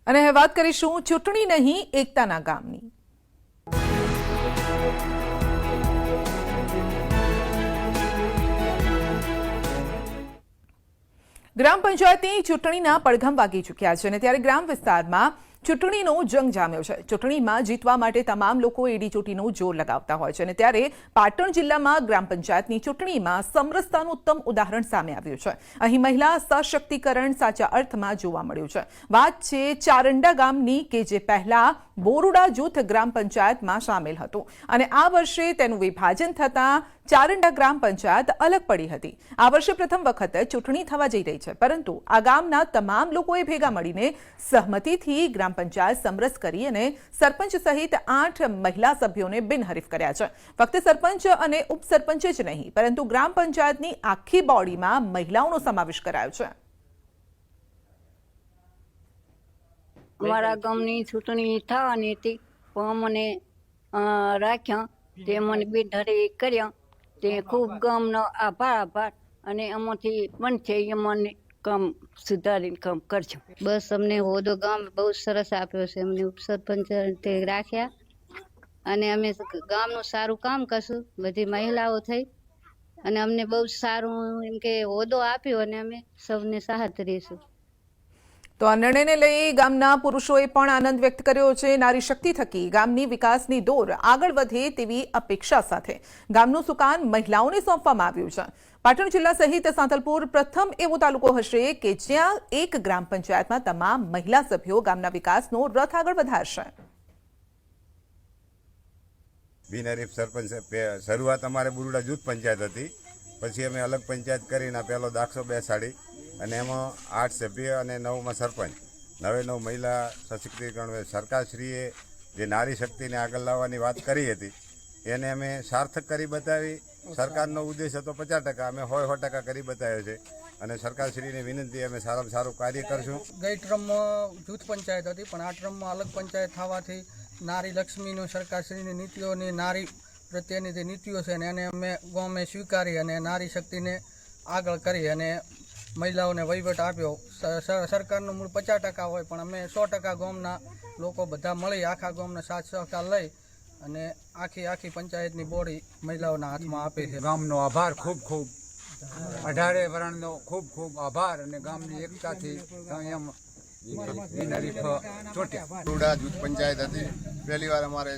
અને હવે વાત કરીશું ચૂંટણી નહીં એકતાના ગામની। ગ્રામ પંચાયતની ચૂંટણીના પડઘમ વાગી ચૂક્યા છે અને ત્યારે ગ્રામ વિસ્તારમાં ચૂંટણીનો જંગ જામ્યો છે। ચૂંટણીમાં જીતવા માટે તમામ લોકો એડીચોટીનું જોર લગાવતા હોય છે અને ત્યારે પાટણ જિલ્લામાં ગ્રામ પંચાયતની ચૂંટણીમાં સમરસતાનું ઉત્તમ ઉદાહરણ સામે આવ્યું છે। અહીં મહિલા સશક્તિકરણ સાચા અર્થમાં જોવા મળ્યું છે। વાત છે ચારંડા ગામની કે જે પહેલા બોરુડા જૂથ ગ્રામ પંચાયતમાં સામેલ હતું અને આ વર્ષે તેનું વિભાજન થતાં ચારંડા ગ્રામ પંચાયત અલગ પડી હતી। આ વર્ષે પ્રથમ વખત ચૂંટણી થવા જઈ રહી છે, પરંતુ આ ગામના તમામ લોકોએ ભેગા મળીને સહમતિથી ગ્રામ પંચાયત સમરસ કરી અને સરપંચ સહિત 8 મહિલા સભ્યોને બિનહરીફ કર્યા છે। ફક્ત સરપંચ અને ઉપસરપંચ જ નહીં, પરંતુ ગ્રામ પંચાયતની આખી બોડીમાં મહિલાઓનો સમાવેશ કરાયો છે। અમારા ગામની ચૂંટણી થવાની હતી, પણ મને રાખ્યા તે મને બિનહરી કર્યા તે ખૂબ ગામનો આભાર અને એમાંથી બનશે એ મને કામ સુધારીને કામ કરજો। બસ અમને હોદો ગામ બહુ સરસ આપ્યો છે, અમને ઉપસરપંચ તે રાખ્યા અને અમે ગામનું સારું કામ કરશું। બધી મહિલાઓ થઈ અને અમને બહુ સારું એમ કે હોદો આપ્યો અને અમે સૌને સાથ રહીશું। તો આ નિર્ણયને લઈ ગામના પુરુષોએ પણ આનંદ વ્યક્ત કર્યો છે। નારી શક્તિ થકી ગામની વિકાસની દોર આગળ વધે તેવી અપેક્ષા સાથે ગામનું સુકાન મહિલાઓને સોંપવામાં આવ્યું છે। પાટણ જિલ્લા સહિત સાંતલપુર પ્રથમ એવો તાલુકો હશે કે જ્યાં એક ગ્રામ પંચાયતમાં તમામ મહિલા સભ્યો ગામના વિકાસનો રથ આગળ વધારશે। બિનહરીફ સરપંચ શરૂઆત અમારે બોરુડા જૂથ પંચાયત હતી, પછી અમે અલગ પંચાયત કરીને પહેલો દાખલો બેસાડી અને એમાં 8 સભ્ય અને 9માં સરપંચ, 9 મહિલા સશક્તિકરણ સરકારશ્રીએ જે નારી શક્તિને આગળ લાવવાની વાત કરી હતી એને અમે સાર્થક કરી બતાવી। સરકારનો ઉદ્દેશ હતો 50%, અમે 100% કરી બતાવ્યો છે અને સરકારશ્રીને વિનંતી અમે સારામાં સારું કાર્ય કરશું। ગઈ ટ્રમમાં જૂથ પંચાયત હતી, પણ આ ટ્રમમાં અલગ પંચાયત થવાથી નારી લક્ષ્મીનું સરકારશ્રીની નીતિઓની નારી પ્રત્યેની જે નીતિઓ છે એને અમે ગામે સ્વીકારી અને નારી શક્તિને આગળ કરી અને મહિલાઓને વહીવટ આપ્યો। સરકારનું મૂળ 50% હોય, પણ અમે 100% ગામના લોકો બધા મળી આખા ગામના સાથ સહકાર લઈ અને આખી પંચાયતની બોડી મહિલાઓના હાથમાં આપે છે। ગામનો આભાર, ખૂબ 18 વર્ણનો ખૂબ આભાર અને ગામની એકતાથી બોરુડા જૂથ પંચાયત હતી, પહેલી વાર અમારે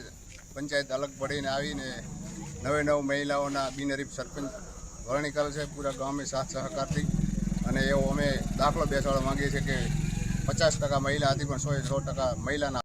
પંચાયત અલગ પડીને આવીને 9 મહિલાઓના બિનહરીફ સરપંચ વરણી કરે છે પૂરા ગામે સાથ સહકારથી અને એવો અમે દાખલો બેસાડવા માંગીએ છીએ કે 50% મહિલા હતી પણ 100% મહિલાના